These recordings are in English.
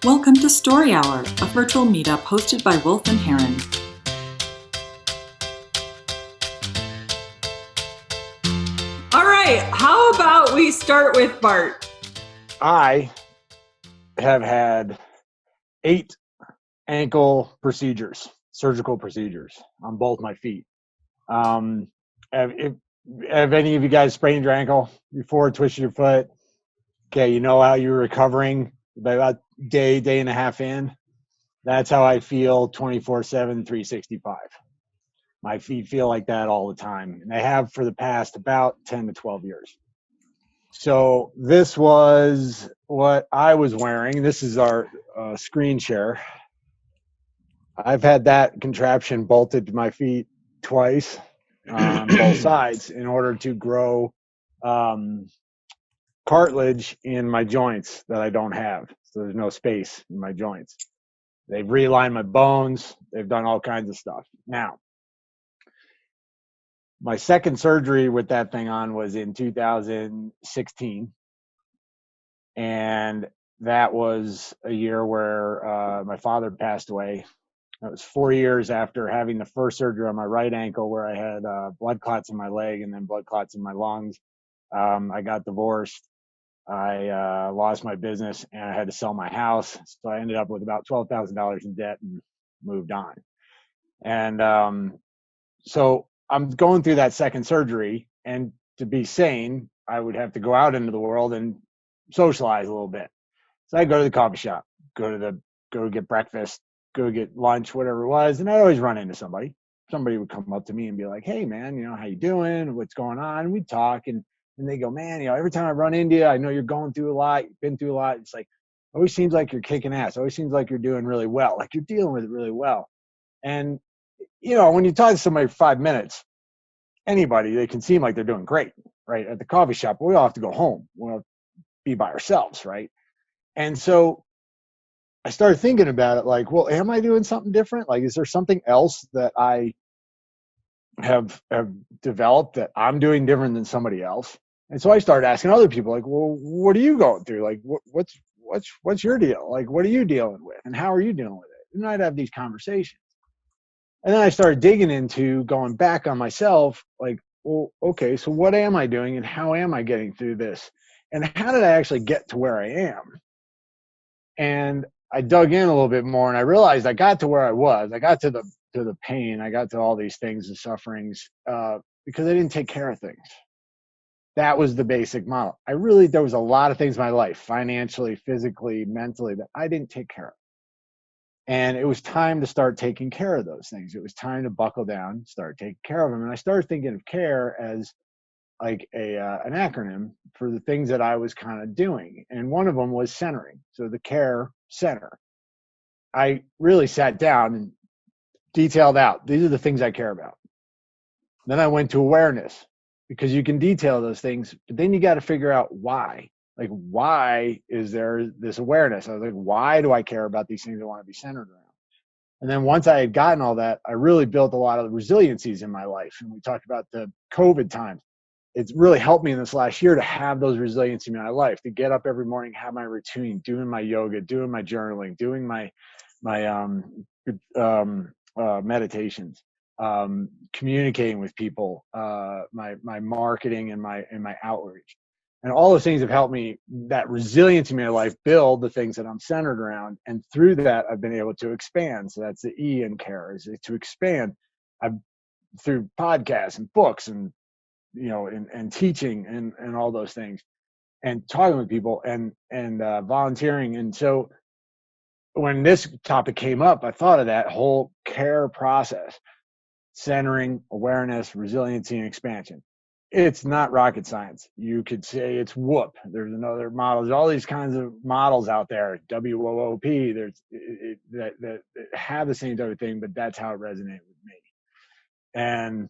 Welcome to Story Hour, a virtual meetup hosted by Wolf and Heron. All right, how about we start with Bart? I have had 8 ankle procedures, surgical procedures on both my feet. Have any of you guys sprained your ankle before, twisted your foot? Okay, you know how you're recovering about day and a half in? That's how I feel 24/7, 365. My feet feel like that all the time, and they have for the past about 10 to 12 years. So this was what I was wearing. This is our screen share. I've had that contraption bolted to my feet twice on both sides in order to grow cartilage in my joints that I don't have. So there's no space in my joints. They've realigned my bones. They've done all kinds of stuff. Now, my second surgery with that thing on was in 2016. And that was a year where my father passed away. It was 4 years after having the first surgery on my right ankle where I had blood clots in my leg and then blood clots in my lungs. I got divorced. I lost my business and I had to sell my house. So I ended up with about $12,000 in debt and moved on. And so I'm going through that second surgery, and to be sane, I would have to go out into the world and socialize a little bit. So I go to the coffee shop, go get breakfast, go get lunch, whatever it was, and I'd always run into somebody. Somebody would come up to me and be like, "Hey, man, how you doing? What's going on?" And we'd talk, and they go, "Man, every time I run into you, I know you're going through a lot, you've been through a lot. It's like, always seems like you're kicking ass. Always seems like you're doing really well, like you're dealing with it really well." And when you talk to somebody for 5 minutes, anybody, they can seem like they're doing great, right? At the coffee shop, we all have to go home. We'll be by ourselves, right? And so I started thinking about it like, well, am I doing something different? Like, is there something else that I have developed that I'm doing different than somebody else? And so I started asking other people, like, well, what are you going through? Like, what's your deal? Like, what are you dealing with? And how are you dealing with it? And I'd have these conversations. And then I started digging into going back on myself, like, well, okay, so what am I doing and how am I getting through this? And how did I actually get to where I am? And I dug in a little bit more and I realized I got to where I was. I got to the pain. I got to all these things, the sufferings, because I didn't take care of things. That was the basic model. There was a lot of things in my life, financially, physically, mentally, that I didn't take care of. And it was time to start taking care of those things. It was time to buckle down, start taking care of them. And I started thinking of care as like an acronym for the things that I was kind of doing. And one of them was centering. So the care center. I really sat down and detailed out, these are the things I care about. Then I went to awareness, because you can detail those things, but then you got to figure out why. Like, why is there this awareness? I was like, why do I care about these things I want to be centered around? And then once I had gotten all that, I really built a lot of resiliencies in my life. And we talked about the COVID times. It's really helped me in this last year to have those resiliency in my life, to get up every morning, have my routine, doing my yoga, doing my journaling, doing my meditations, communicating with people, my marketing and my outreach. And all those things have helped me, that resilience in my life, build the things that I'm centered around. And through that, I've been able to expand. So that's the E in care, is to expand. Through podcasts and books and, and teaching and all those things, and talking with people and volunteering. And so when this topic came up, I thought of that whole care process: centering, awareness, resiliency, and expansion. It's not rocket science. You could say it's whoop. There's another model. There's all these kinds of models out there. WOOP. There's that have the same type of thing, but that's how it resonated with me. And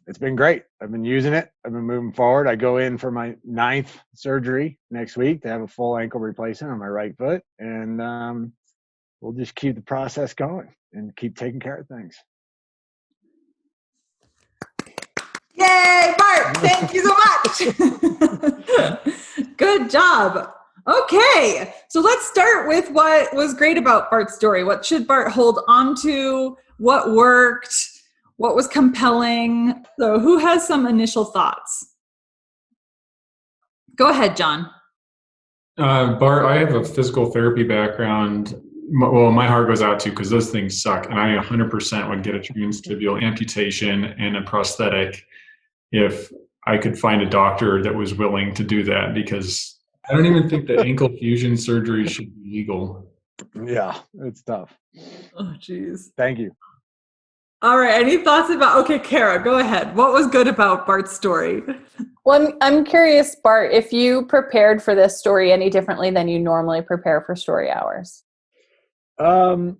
it's been great. I've been using it. I've been moving forward. I go in for my 9th surgery next week to have a full ankle replacement on my right foot. And we'll just keep the process going and keep taking care of things. Yay, Bart! Thank you so much. Good job. Okay, so let's start with what was great about Bart's story. What should Bart hold on to? What worked? What was compelling? So who has some initial thoughts? Go ahead, John. Bart, I have a physical therapy background. Well, my heart goes out to because those things suck, and I 100% would get a transtibial amputation and a prosthetic if I could find a doctor that was willing to do that, because I don't even think that ankle fusion surgery should be legal. Yeah, it's tough. Oh, geez. Thank you. All right, any thoughts about, okay, Kara, go ahead. What was good about Bart's story? Well, I'm curious, Bart, if you prepared for this story any differently than you normally prepare for story hours. I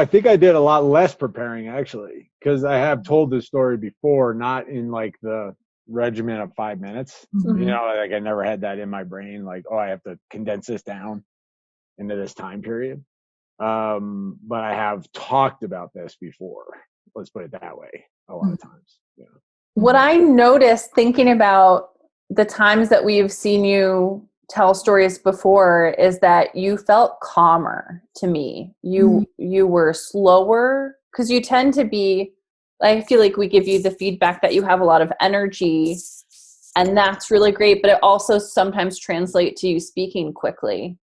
think I did a lot less preparing, actually, because I have told this story before, not in like the regimen of 5 minutes. Mhm. You know, like I never had that in my brain, like, oh, I have to condense this down into this time period. But I have talked about this before. Let's put it that way. A lot of times. Yeah. What I noticed thinking about the times that we've seen you tell stories before is that you felt calmer to me. You were slower, because you tend to be, I feel like we give you the feedback that you have a lot of energy, and that's really great, but it also sometimes translates to you speaking quickly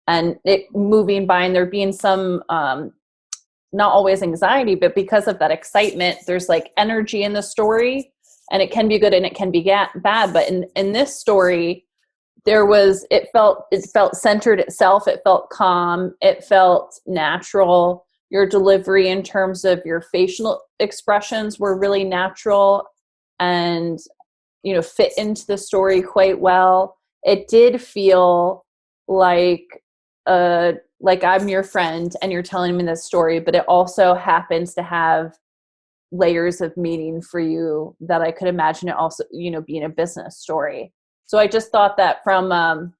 and it moving by, and there being some not always anxiety, but because of that excitement, there's like energy in the story, and it can be good and it can be bad. But in this story, it felt centered itself. It felt calm. It felt natural. Your delivery in terms of your facial expressions were really natural and, fit into the story quite well. It did feel like I'm your friend and you're telling me this story, but it also happens to have layers of meaning for you that I could imagine it also, being a business story. So I just thought that from,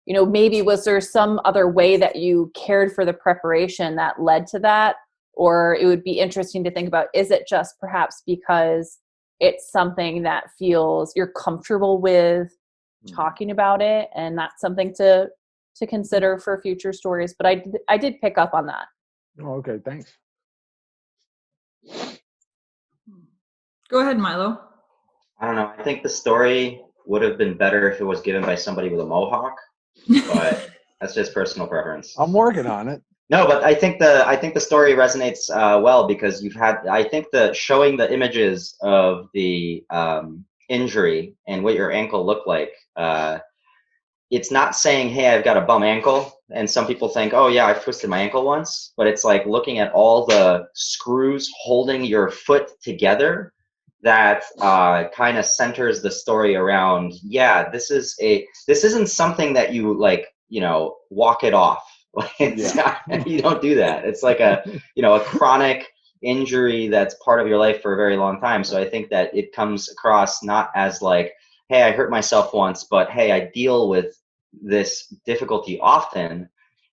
maybe was there some other way that you cared for the preparation that led to that? Or it would be interesting to think about, is it just perhaps because it's something that feels you're comfortable with talking about it, and that's something to consider for future stories? But I did pick up on that. Oh, okay. Thanks. Go ahead, Milo. I don't know. I think the story would have been better if it was given by somebody with a mohawk, but that's just personal preference. I'm working on it. No, but I think the story resonates well, because I think showing the images of the injury and what your ankle looked like. It's not saying, hey, I've got a bum ankle. And some people think, oh yeah, I've twisted my ankle once. But it's like looking at all the screws holding your foot together that kind of centers the story around, yeah, this isn't something that you walk it off. You don't do that. It's like a chronic injury that's part of your life for a very long time. So I think that it comes across not as like, hey, I hurt myself once, but hey, I deal with this difficulty often,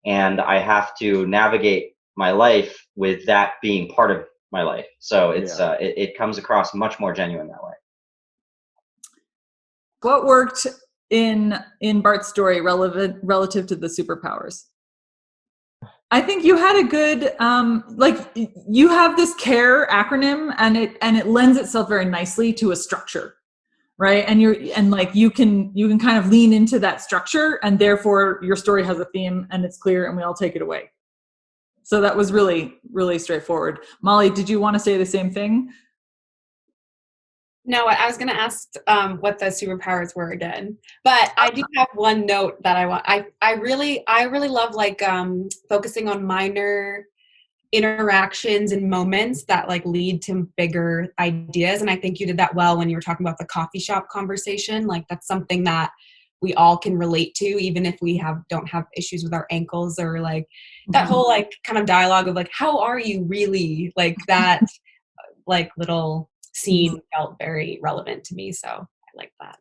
and I have to navigate my life with that being part of my life. So it comes across much more genuine that way. What worked in Bart's story relative to the superpowers? I think you had a good you have this CARE acronym, and it lends itself very nicely to a structure, right? And you can kind of lean into that structure, and therefore your story has a theme and it's clear, and we all take it away. So that was really, really straightforward. Molly, did you want to say the same thing? No, I was going to ask what the superpowers were again, but I do have one note that I want. I really love focusing on minor interactions and moments that lead to bigger ideas. And I think you did that well when you were talking about the coffee shop conversation. That's something that we all can relate to, even if we don't have issues with our ankles, or that whole kind of dialogue of how are you really, that little scene felt very relevant to me. So I like that.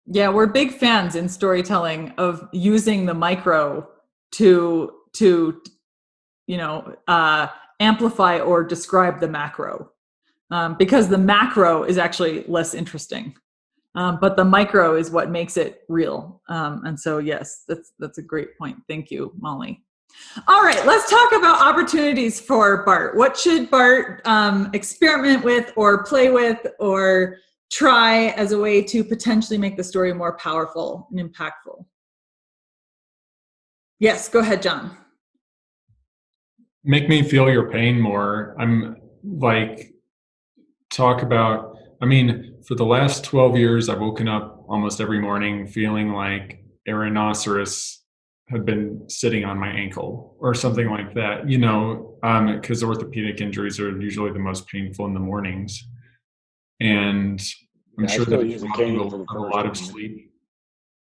Yeah, we're big fans in storytelling of using the micro to amplify or describe the macro, because the macro is actually less interesting. But the micro is what makes it real. And so, yes, that's a great point. Thank you, Molly. All right, let's talk about opportunities for Bart. What should Bart experiment with or play with or try as a way to potentially make the story more powerful and impactful? Yes, go ahead, John. Make me feel your pain more. I'm like, talk about, I mean, for the last 12 years, I've woken up almost every morning feeling like a rhinoceros had been sitting on my ankle or something like that, you know, because orthopedic injuries are usually the most painful in the mornings. And I'm sure that use a cane for the a first lot of 20 minutes. sleep.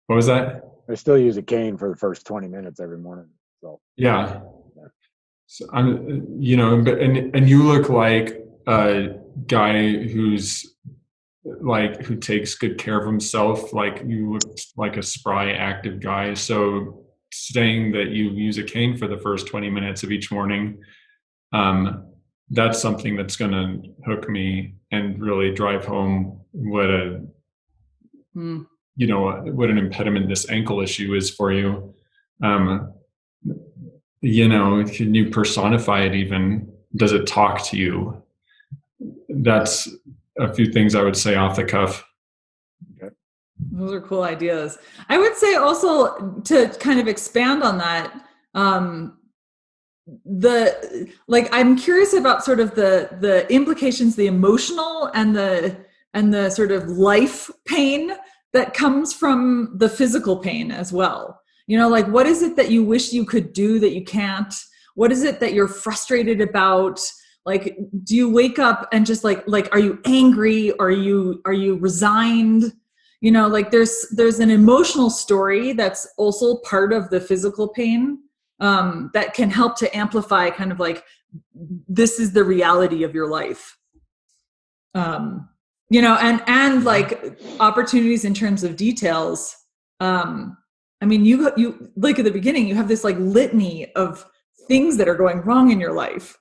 What was that? I still use a cane for the first 20 minutes every morning. So Yeah. So I'm, you know, and you look like a guy who's like, who takes good care of himself. Like you look like a spry, active guy. So saying that you use a cane for the first 20 minutes of each morning, that's something that's going to hook me and really drive home what you know, what an impediment this ankle issue is for you. You know, can you personify it even? Does it talk to you? That's a few things I would say off the cuff. okay. Those are cool ideas. I would say also to kind of expand on that, I'm curious about sort of the implications, the emotional and the sort of life pain that comes from the physical pain as well. You know, like what is it that you wish you could do that you can't? What is it that you're frustrated about? Like, do you wake up and just like are you angry? Are you resigned? You know, like there's an emotional story that's also part of the physical pain that can help to amplify kind of like, this is the reality of your life. You know, and like opportunities in terms of details. I mean, you like at the beginning, you have this like litany of things that are going wrong in your life,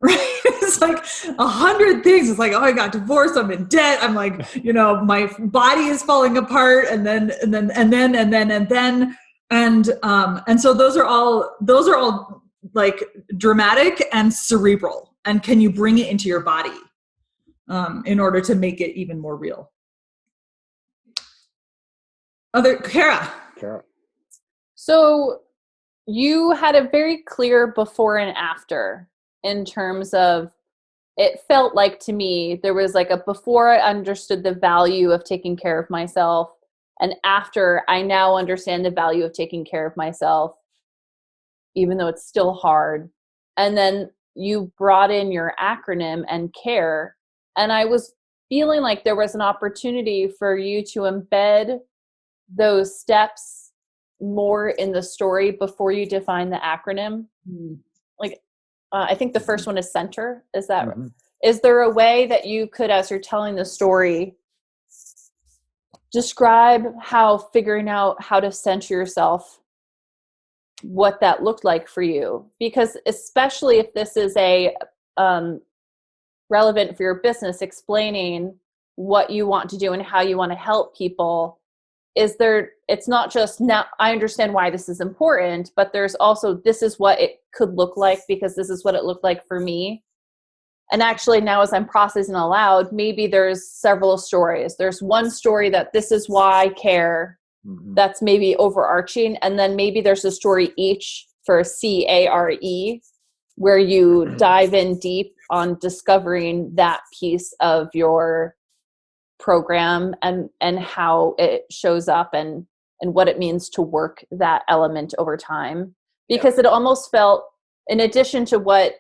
right? It's like 100 things. It's like, oh, I got divorced. I'm in debt. I'm like, you know, my body is falling apart, and so those are all like dramatic and cerebral. And can you bring it into your body in order to make it even more real? Kara. So you had a very clear before and after in terms of, it felt like to me there was like a before I understood the value of taking care of myself, and after I now understand the value of taking care of myself, even though it's still hard. And then you brought in your acronym and care, and I was feeling like there was an opportunity for you to embed those steps more in the story before you define the acronym. Like I think the first one is center. Is that is there a way that you could, as you're telling the story, describe how figuring out how to center yourself, what that looked like for you? Because especially if this is a relevant for your business, explaining what you want to do and how you want to help people, it's not just now I understand why this is important, but there's also, this is what it could look like because this is what it looked like for me. And actually now as I'm processing aloud, maybe there's several stories. There's one story that this is why I care. That's maybe overarching. And then maybe there's a story each for CARE where you dive in deep on discovering that piece of your program and how it shows up and what it means to work that element over time. Because it almost felt, in addition to what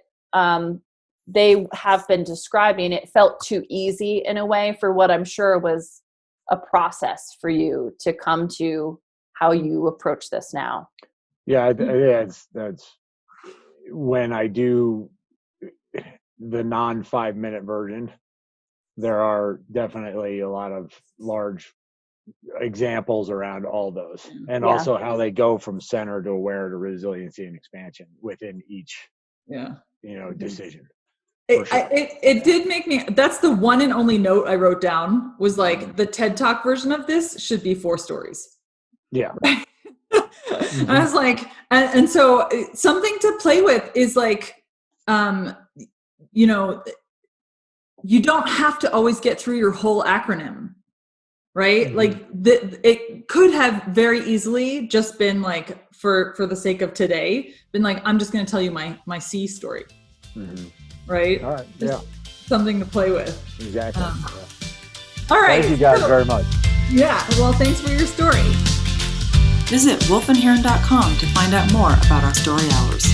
they have been describing, it felt too easy in a way for what I'm sure was a process for you to come to how you approach this now. Yeah, that's when I do the non 5-minute version. There are definitely a lot of large examples around all those, and also how they go from center to aware to resiliency and expansion within each, decision. It did make me, that's the one and only note I wrote down, was like, the TED Talk version of this should be 4 stories. Yeah. And I was like, and so something to play with is like, you know, you don't have to always get through your whole acronym, right? Like it could have very easily just been like, for the sake of today, been like, I'm just going to tell you my C story. Right? All right. Just something to play with. Exactly. All right. Thank you guys very much. Yeah. Well, thanks for your story. Visit wolfandheron.com to find out more about our story hours.